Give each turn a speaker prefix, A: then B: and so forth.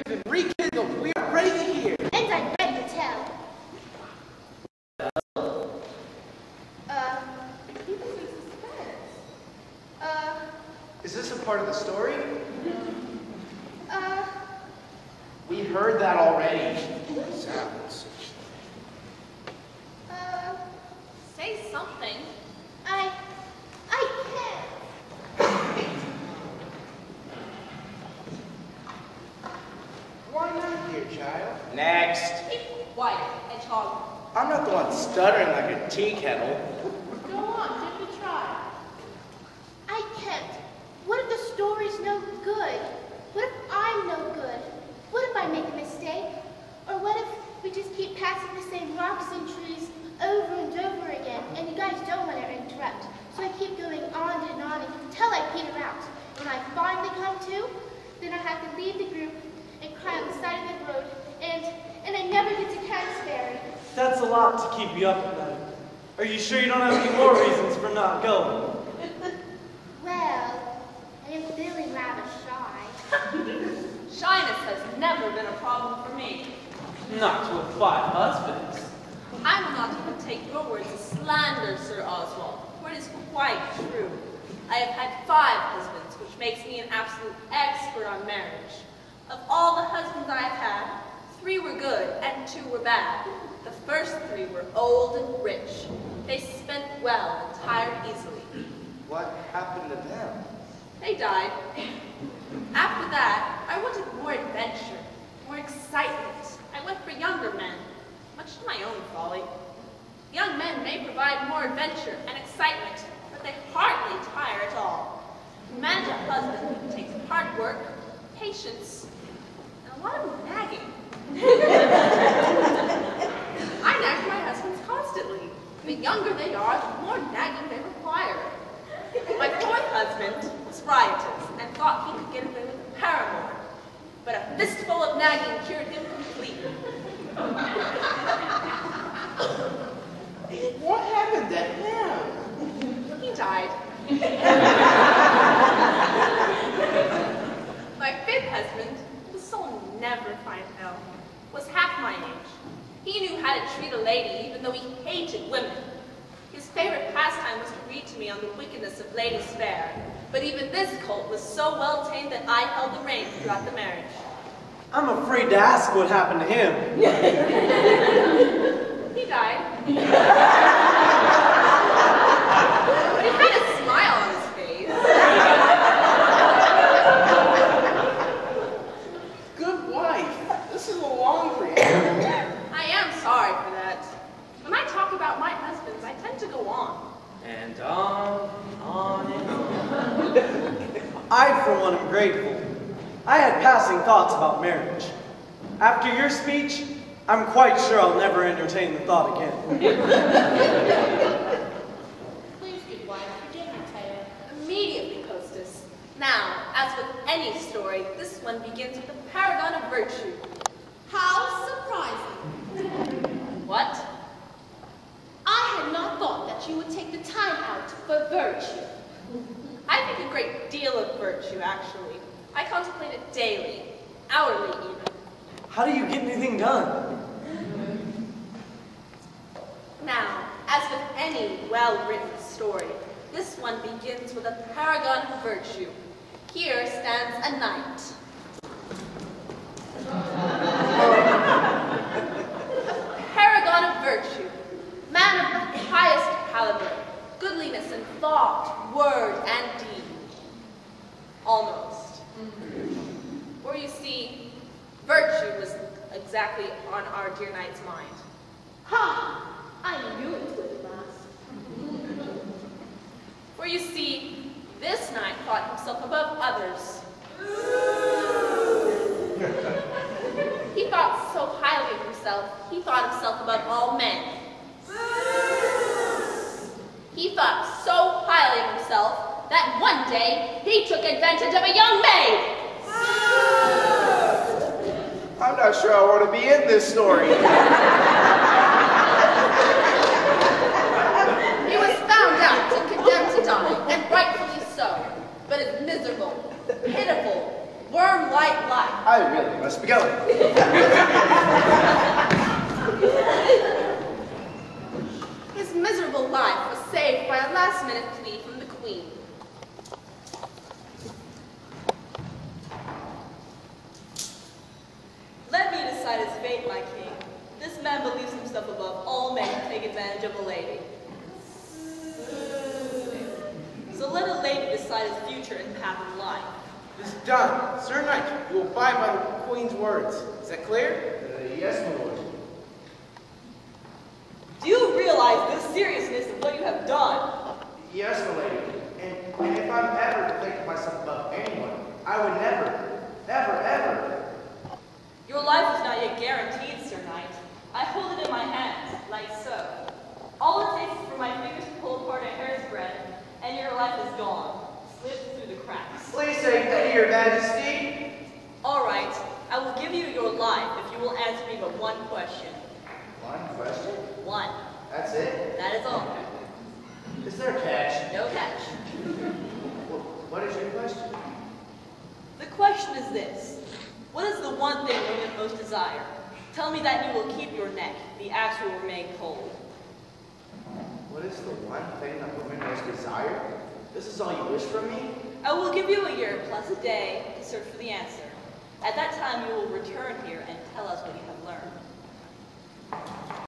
A: been rekindled. We are ready to hear.
B: And I'm ready to tell. People in suspense.
A: Is this a part of the story? We heard that already. Sounds.
C: Say something.
B: I can't.
A: Why not, dear child? Next.
C: Keep quiet and talk.
A: I'm not the one stuttering like a tea kettle.
C: Go on, give it a try.
B: I can't. What if the story's no good? What if I'm no good? What if I make a mistake? Or what if we just keep passing the same rocks and trees over and over again, and you guys don't want to interrupt? So I keep going on until I peter out. When I finally come to, then I have to leave the group and cry on the side of the road, and I never get to Canterbury.
D: That's a lot to keep you up at night. Are you sure you don't have any more reasons for not going?
B: Well, I am feeling rather shy.
C: Shyness has never been a problem for me.
D: Not with 5 husbands.
C: I will not even take your words as slander, Sir Oswald, for it is quite true. I have had 5 husbands, which makes me an absolute expert on marriage. Of all the husbands I have had, 3 were good and 2 were bad. The first 3 were old and rich. They spent well and tired easily.
A: What happened to them?
C: They died. After that, I wanted more adventure, more excitement. I went for younger men, much to my own folly. Young men may provide more adventure and excitement, but they hardly tire at all. To manage a husband takes hard work, patience, and a lot of nagging. I nag my husbands constantly. The younger they are, the more nagging they require. My 4th husband was riotous and thought he could get away with a paramour, but a fistful of nagging cured him completely.
A: What happened to him?
C: He died. My 5th husband, whose soul never find hell, was half my age. He knew how to treat a lady even though he hated women. His favorite pastime was to read to me on the wickedness of Lady Spare, but even this colt was so well tamed that I held the reins throughout the marriage.
D: I'm afraid to ask what happened to him.
C: He died. But he had a smile on his face.
A: Good wife. This is a long preamble.
C: I am sorry for that. When I talk about my husbands, I tend to go on.
D: And on and on. I, for one, am grateful. I had passing thoughts about marriage. After your speech, I'm quite sure I'll never entertain the thought again.
C: Please, good wife, begin your tale. Immediately, hostess. Now, as with any story, this one begins with a paragon of virtue.
B: How surprising.
C: What?
B: I had not thought that you would take the time out for virtue.
C: I think a great deal of virtue, actually. I contemplate it daily, hourly even.
D: How do you get anything done?
C: Now, as with any well-written story, this one begins with a paragon of virtue. Here stands a knight. Paragon of virtue, man of the highest caliber, goodliness in thought, word, and deed. Almost. For you see, virtue was exactly on our dear knight's mind.
B: Ha! I knew it would last.
C: For you see, this knight thought himself above others. He thought so highly of himself, he thought himself above all men. He thought so highly of himself that one day he took advantage of a young maid.
A: I'm not sure I want to be in this story.
C: He was found out and condemned to die, and rightfully so. But his miserable, pitiful, worm light life.
E: I really must be going.
C: His miserable life was saved by a last-minute plea from the Queen.
F: Let me decide his fate, my king. This man believes himself above all men to take advantage of a lady. So let a lady decide his future and path in life.
A: It is done. Sir Knight, you will abide by the Queen's words. Is that clear?
E: Yes, my lord.
F: Do you realize the seriousness of what you have done?
E: Yes, my lady. And if I'm ever to think of myself above anyone, I would never, ever.
F: Your life is not yet guaranteed, Sir Knight. I hold it in my hands, like so. All it takes is for my fingers to pull apart a hair's breadth, and your life is gone, slipped through the cracks.
E: Please say pity, your majesty.
F: All right, I will give you your life if you will answer me but one question.
E: One question?
F: One.
E: That's it?
F: That is all.
E: Is there a catch?
F: No catch.
E: What is your question?
F: The question is this. What is the one thing women most desire? Tell me that you will keep your neck. The axe will remain cold.
E: What is the one thing that women most desire? This is all you wish from me?
F: I will give you a year plus a day to search for the answer. At that time, you will return here and tell us what you have learned.